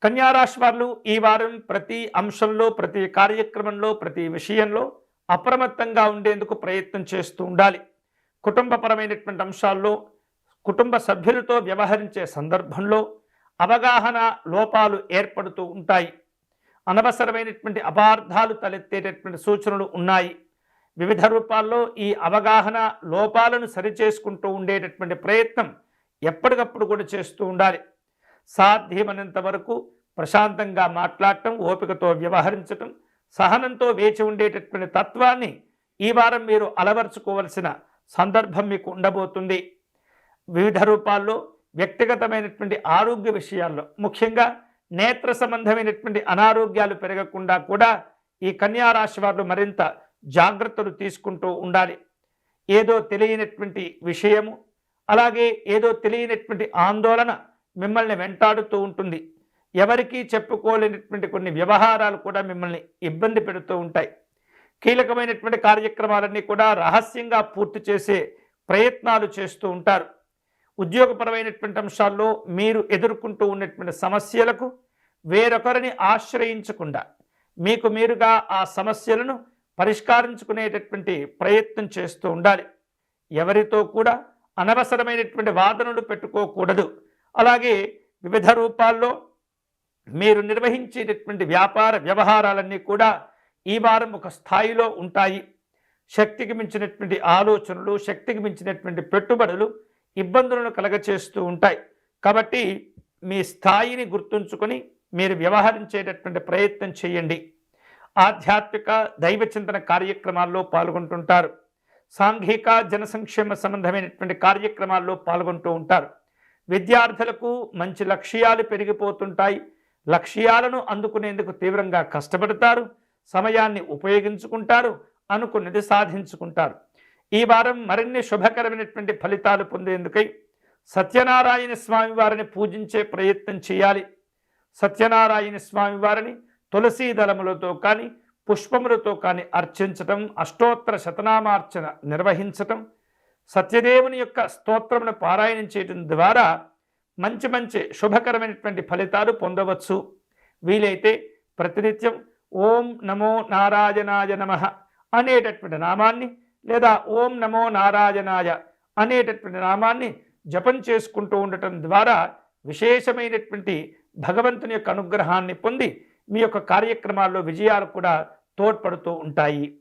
కన్యారాశి వాళ్ళు ఈ వారం ప్రతి అంశంలో, ప్రతి కార్యక్రమంలో, ప్రతి విషయంలో అప్రమత్తంగా ఉండేందుకు ప్రయత్నం చేస్తూ ఉండాలి. కుటుంబపరమైనటువంటి అంశాల్లో, కుటుంబ సభ్యులతో వ్యవహరించే సందర్భంలో అవగాహన లోపాలు ఏర్పడుతూ ఉంటాయి. అనవసరమైనటువంటి అపార్థాలు తలెత్తేటటువంటి సూచనలు ఉన్నాయి. వివిధ రూపాల్లో ఈ అవగాహన లోపాలను సరిచేసుకుంటూ ఉండేటటువంటి ప్రయత్నం ఎప్పటికప్పుడు కూడా చేస్తూ ఉండాలి. సాధ్యమైనంత వరకు ప్రశాంతంగా మాట్లాడటం, ఓపికతో వ్యవహరించటం, సహనంతో వేచి ఉండేటటువంటి తత్వాన్ని ఈ వారం మీరు అలవర్చుకోవలసిన సందర్భం మీకు ఉండబోతుంది. వివిధ రూపాల్లో వ్యక్తిగతమైనటువంటి ఆరోగ్య విషయాల్లో, ముఖ్యంగా నేత్ర సంబంధమైనటువంటి అనారోగ్యాలు పెరగకుండా కూడా ఈ కన్యారాశి వారు మరింత జాగ్రత్తలు తీసుకుంటూ ఉండాలి. ఏదో తెలియనటువంటి విషయము, అలాగే ఏదో తెలియనటువంటి ఆందోళన మిమ్మల్ని వెంటాడుతూ ఉంటుంది. ఎవరికీ చెప్పుకోలేనటువంటి కొన్ని వ్యవహారాలు కూడా మిమ్మల్ని ఇబ్బంది పెడుతూ ఉంటాయి. కీలకమైనటువంటి కార్యక్రమాలన్నీ కూడా రహస్యంగా పూర్తి చేసే ప్రయత్నాలు చేస్తూ ఉంటారు. ఉద్యోగపరమైనటువంటి అంశాల్లో మీరు ఎదుర్కొంటూ ఉన్నటువంటి సమస్యలకు వేరొకరిని ఆశ్రయించకుండా మీకు మీరుగా ఆ సమస్యలను పరిష్కరించుకునేటటువంటి ప్రయత్నం చేస్తూ ఉండాలి. ఎవరితో కూడా అనవసరమైనటువంటి వాదనలు పెట్టుకోకూడదు. అలాగే వివిధ రూపాల్లో మీరు నిర్వహించేటటువంటి వ్యాపార వ్యవహారాలన్నీ కూడా ఈ వారం ఒక స్థాయిలో ఉంటాయి. శక్తికి మించినటువంటి ఆలోచనలు, శక్తికి మించినటువంటి పెట్టుబడులు ఇబ్బందులను కలగచేస్తూ ఉంటాయి. కాబట్టి మీ స్థాయిని గుర్తుంచుకొని మీరు వ్యవహరించేటటువంటి ప్రయత్నం చేయండి. ఆధ్యాత్మిక దైవ చింతన కార్యక్రమాల్లో పాల్గొంటుంటారు. సాంఘిక జనసంక్షేమ సంబంధమైనటువంటి కార్యక్రమాల్లో పాల్గొంటూ ఉంటారు. విద్యార్థులకు మంచి లక్ష్యాలు పెరిగిపోతుంటాయి. లక్ష్యాలను అందుకునేందుకు తీవ్రంగా కష్టపడతారు. సమయాన్ని ఉపయోగించుకుంటారు. అనుకున్నది సాధించుకుంటారు. ఈ వారం మరిన్ని శుభకరమైనటువంటి ఫలితాలు పొందేందుకై సత్యనారాయణ స్వామి వారిని పూజించే ప్రయత్నం చేయాలి. సత్యనారాయణ స్వామి వారిని తులసీ దళములతో కానీ, పుష్పములతో కానీ అర్చించటం, అష్టోత్తర శతనామార్చన నిర్వహించటం, సత్యదేవుని యొక్క స్తోత్రమును పారాయణం చేయడం ద్వారా మంచి మంచి శుభకరమైనటువంటి ఫలితాలు పొందవచ్చు. వీలైతే ప్రతినిత్యం ఓం నమో నారాయణాయ నమః అనేటటువంటి నామాన్ని, లేదా ఓం నమో నారాయణాయ అనేటటువంటి నామాన్ని జపం చేసుకుంటూ ఉండటం ద్వారా విశేషమైనటువంటి భగవంతుని యొక్క అనుగ్రహాన్ని పొంది మీ యొక్క కార్యక్రమాల్లో విజయాలు కూడా తోడ్పడుతూ ఉంటాయి.